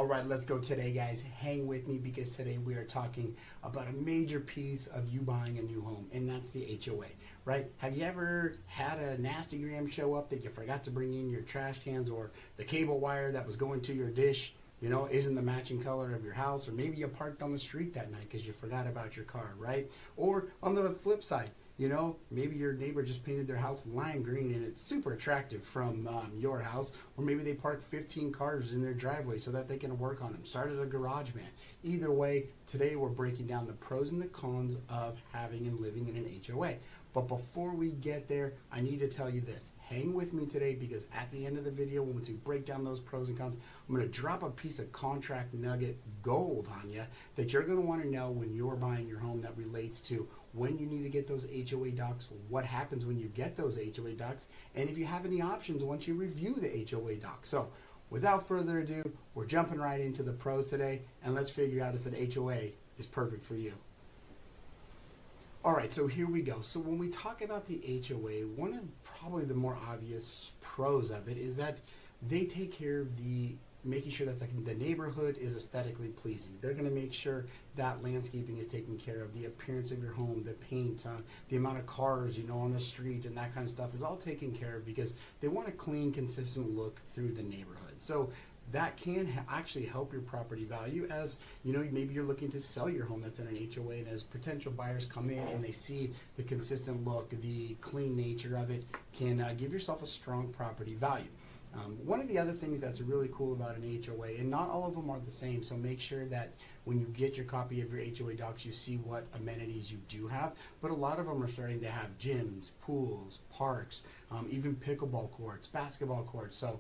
All right, let's go today, guys. Hang with me because today we are talking about a major piece of you buying a new home, and that's the HOA, right? Have you ever had a nasty gram show up that you forgot to bring in your trash cans, or the cable wire that was going to your dish, isn't the matching color of your house, or maybe you parked on the street that night because you forgot about your car, right? Or on the flip side, maybe your neighbor just painted their house lime green and it's super attractive from your house, or maybe they parked 15 cars in their driveway so that they can work on them, started a garage band. Either way, today we're breaking down the pros and the cons of having and living in an HOA. But before we get there, I need to tell you this. Hang with me today because at the end of the video, once we break down those pros and cons, I'm going to drop a piece of contract nugget gold on you that you're going to want to know when you're buying your home, that relates to when you need to get those HOA docs, what happens when you get those HOA docs, and if you have any options once you review the HOA docs. So without further ado, we're jumping right into the pros today, and let's figure out if an HOA is perfect for you. All right, so here we go. So when we talk about the HOA, one of probably the more obvious pros of it is that they take care of making sure that the neighborhood is aesthetically pleasing. They're going to make sure that landscaping is taken care of, the appearance of your home, the paint, the amount of cars, on the street, and that kind of stuff is all taken care of because they want a clean, consistent look through the neighborhood. So that can actually help your property value as, maybe you're looking to sell your home that's in an HOA, and as potential buyers come in and they see the consistent look, the clean nature of it, can give yourself a strong property value. One of the other things that's really cool about an HOA, and not all of them are the same, so make sure that when you get your copy of your HOA docs, you see what amenities you do have, but a lot of them are starting to have gyms, pools, parks, even pickleball courts, basketball courts. So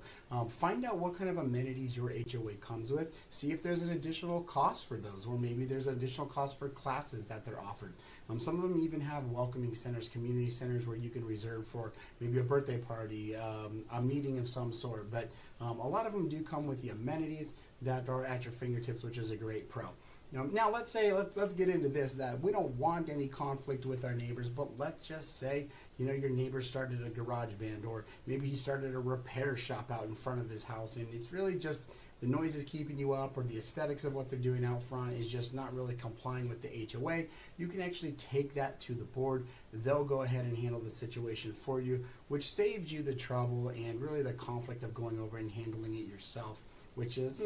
find out what kind of amenities your HOA comes with. See if there's an additional cost for those, or maybe there's an additional cost for classes that they're offered. Some of them even have welcoming centers, community centers, where you can reserve for maybe a birthday party, a meeting of some sort. But a lot of them do come with the amenities that are at your fingertips, which is a great pro. Now let's get into this, that we don't want any conflict with our neighbors, but let's just say, your neighbor started a garage band, or maybe he started a repair shop out in front of his house, and it's really just the noise is keeping you up, or the aesthetics of what they're doing out front is just not really complying with the HOA. You can actually take that to the board. They'll go ahead and handle the situation for you, which saves you the trouble and really the conflict of going over and handling it yourself, which is,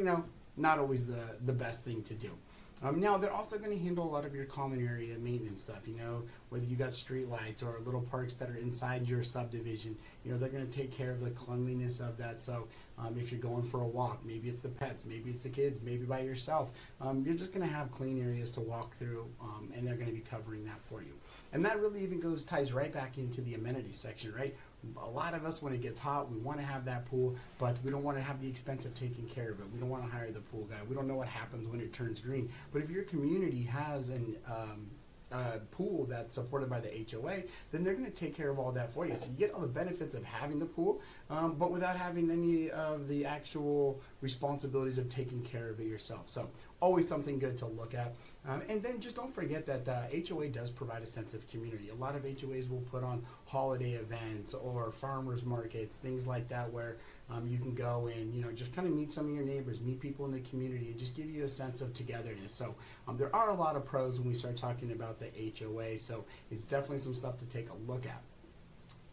not always the best thing to do. Now, they're also going to handle a lot of your common area maintenance stuff, whether you got street lights or little parks that are inside your subdivision, they're going to take care of the cleanliness of that. So if you're going for a walk, maybe it's the pets, maybe it's the kids, maybe by yourself, you're just going to have clean areas to walk through, and they're going to be covering that for you. And that really even ties right back into the amenities section, right? A lot of us, when it gets hot, we want to have that pool, but we don't want to have the expense of taking care of it. We don't want to hire the pool guy. We don't know what happens when it turns green. But if your community has a pool that's supported by the HOA, then they're going to take care of all that for you. So you get all the benefits of having the pool, but without having any of the actual responsibilities of taking care of it yourself. So always something good to look at. And then just don't forget that HOA does provide a sense of community. A lot of HOAs will put on holiday events or farmers markets, things like that, where you can go and just kind of meet some of your neighbors, meet people in the community, and just give you a sense of togetherness. So there are a lot of pros when we start talking about the HOA, so it's definitely some stuff to take a look at.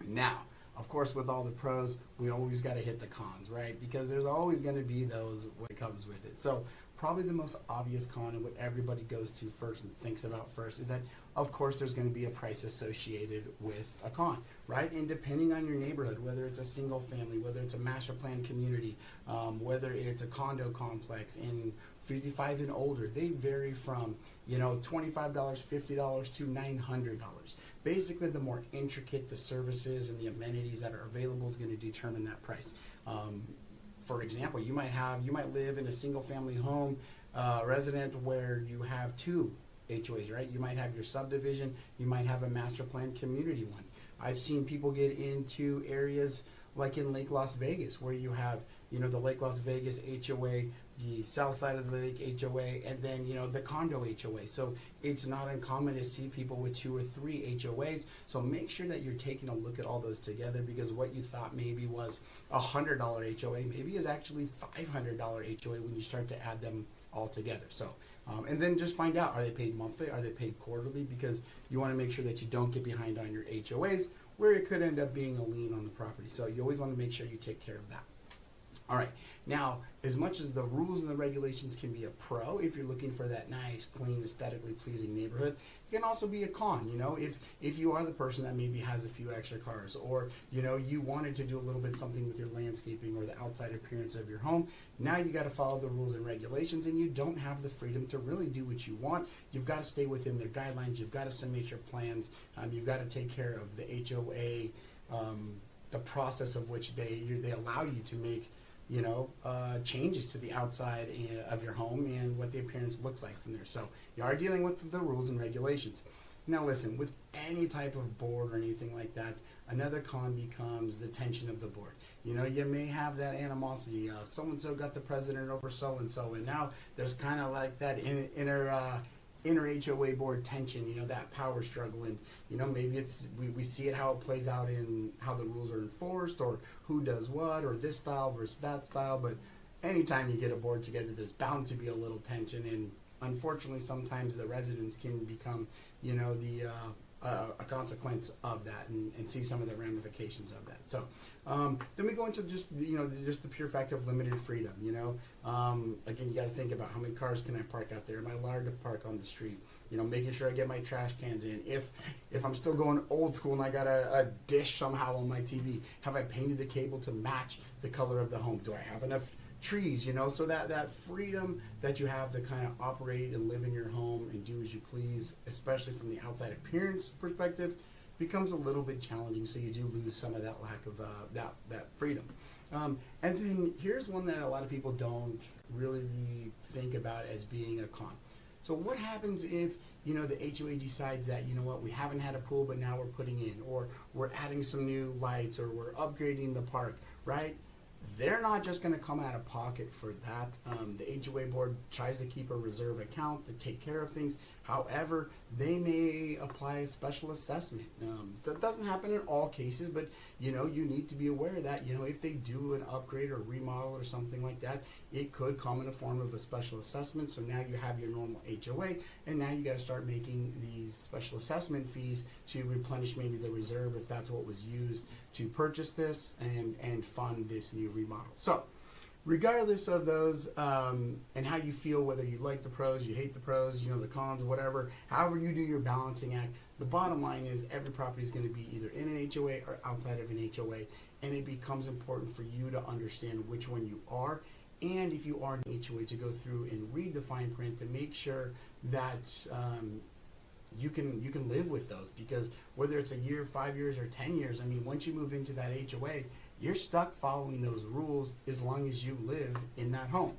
Now, of course, with all the pros, we always got to hit the cons, right? Because there's always going to be those when it comes with it. So probably the most obvious con, and what everybody goes to first and thinks about first, is that, of course, there's going to be a price associated with a con, right? And depending on your neighborhood, whether it's a single family, whether it's a master plan community, whether it's a condo complex in 55 and older, they vary from, $25, $50 to $900. Basically, the more intricate the services and the amenities that are available is going to determine that price. For example, you might live in a single family home resident where you have two HOAs, right? You might have your subdivision, you might have a master plan community one. I've seen people get into areas like in Lake Las Vegas, where you have, the Lake Las Vegas HOA the south side of the lake HOA, and then the condo HOA. So it's not uncommon to see people with 2 or 3 HOAs. So make sure that you're taking a look at all those together, because what you thought maybe was $100 HOA maybe is actually $500 HOA when you start to add them all together. So and then just find out, are they paid monthly, are they paid quarterly, because you want to make sure that you don't get behind on your HOAs where it could end up being a lien on the property. So you always want to make sure you take care of that. All right, now, as much as the rules and the regulations can be a pro if you're looking for that nice, clean, aesthetically pleasing neighborhood, it can also be a con. If you are the person that maybe has a few extra cars, or you wanted to do a little bit something with your landscaping or the outside appearance of your home, now you got to follow the rules and regulations, and you don't have the freedom to really do what you want. You've got to stay within their guidelines. You've got to submit your plans. You've got to take care of the HOA, the process of which they allow you to make changes to the outside of your home and what the appearance looks like from there. So you are dealing with the rules and regulations. Now listen, with any type of board or anything like that, another con becomes the tension of the board. You may have that animosity. So-and-so got the president over so-and-so, and now there's kind of like that inner HOA board tension, that power struggle, and maybe we see it how it plays out in how the rules are enforced, or who does what, or this style versus that style. But anytime you get a board together, there's bound to be a little tension, and unfortunately sometimes the residents can become a consequence of that, and see some of the ramifications of that. So then we go into just the pure fact of limited freedom. Again, you got to think about how many cars can I park out there? Am I allowed to park on the street? Making sure I get my trash cans in. If I'm still going old school and I got a dish somehow on my TV, have I painted the cable to match the color of the home? Do I have enough trees? So that freedom that you have to kind of operate and live in your home and do as you please, especially from the outside appearance perspective, becomes a little bit challenging. So you do lose some of that lack of that freedom. And then here's one that a lot of people don't really think about as being a con. So what happens if the HOA decides that we haven't had a pool, but now we're putting in, or we're adding some new lights, or we're upgrading the park, right? They're not just going to come out of pocket for that. The HOA board tries to keep a reserve account to take care of things. However, they may apply a special assessment. That doesn't happen in all cases, but you need to be aware that if they do an upgrade or remodel or something like that, it could come in the form of a special assessment. So now you have your normal HOA, and now you got to start making these special assessment fees to replenish maybe the reserve, if that's what was used to purchase this and fund this new remodel. So regardless of those and how you feel, whether you like the pros, you hate the pros, the cons, whatever, however you do your balancing act, the bottom line is every property is going to be either in an HOA or outside of an HOA, and it becomes important for you to understand which one you are, and if you are an HOA, to go through and read the fine print to make sure that you can live with those, because whether it's a year, 5 years, or 10 years, once you move into that HOA, you're stuck following those rules as long as you live in that home.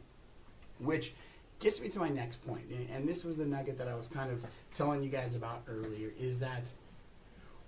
Which gets me to my next point, and this was the nugget that I was kind of telling you guys about earlier, is that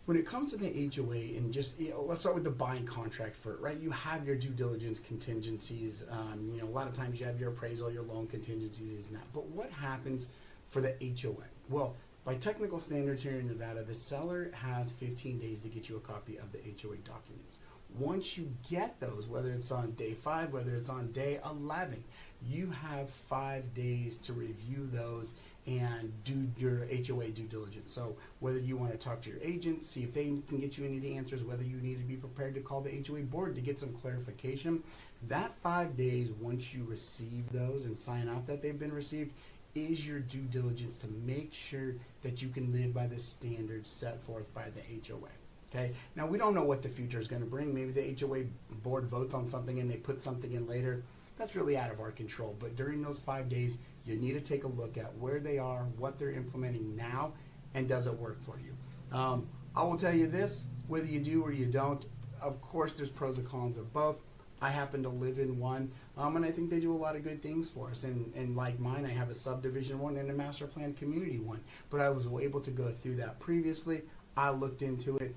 when it comes to the HOA, and just, let's start with the buying contract for it, right? You have your due diligence contingencies. A lot of times you have your appraisal, your loan contingencies, and that. But what happens for the HOA? Well, by technical standards here in Nevada, the seller has 15 days to get you a copy of the HOA documents. Once you get those, whether it's on day 5, whether it's on day 11, you have 5 days to review those and do your HOA due diligence. So whether you want to talk to your agent, see if they can get you any of the answers, whether you need to be prepared to call the HOA board to get some clarification, that 5 days once you receive those and sign off that they've been received is your due diligence to make sure that you can live by the standards set forth by the HOA. Okay. Now, we don't know what the future is going to bring. Maybe the HOA board votes on something and they put something in later. That's really out of our control. But during those 5 days, you need to take a look at where they are, what they're implementing now, and does it work for you. I will tell you this, whether you do or you don't, of course, there's pros and cons of both. I happen to live in one, and I think they do a lot of good things for us. And like mine, I have a subdivision one and a master plan community one. But I was able to go through that previously. I looked into it.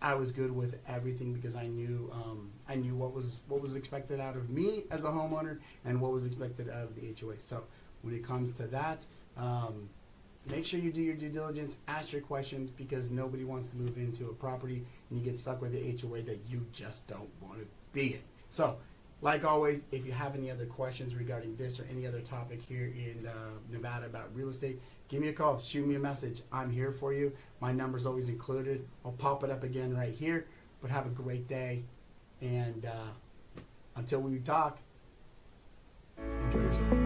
I was good with everything because I knew what was expected out of me as a homeowner and what was expected out of the HOA. So when it comes to that, make sure you do your due diligence, ask your questions, because nobody wants to move into a property and you get stuck with the HOA that you just don't want to be in. So, like always, if you have any other questions regarding this or any other topic here in Nevada about real estate, give me a call, shoot me a message. I'm here for you. My number's always included. I'll pop it up again right here. But have a great day, and until we talk, enjoy yourself.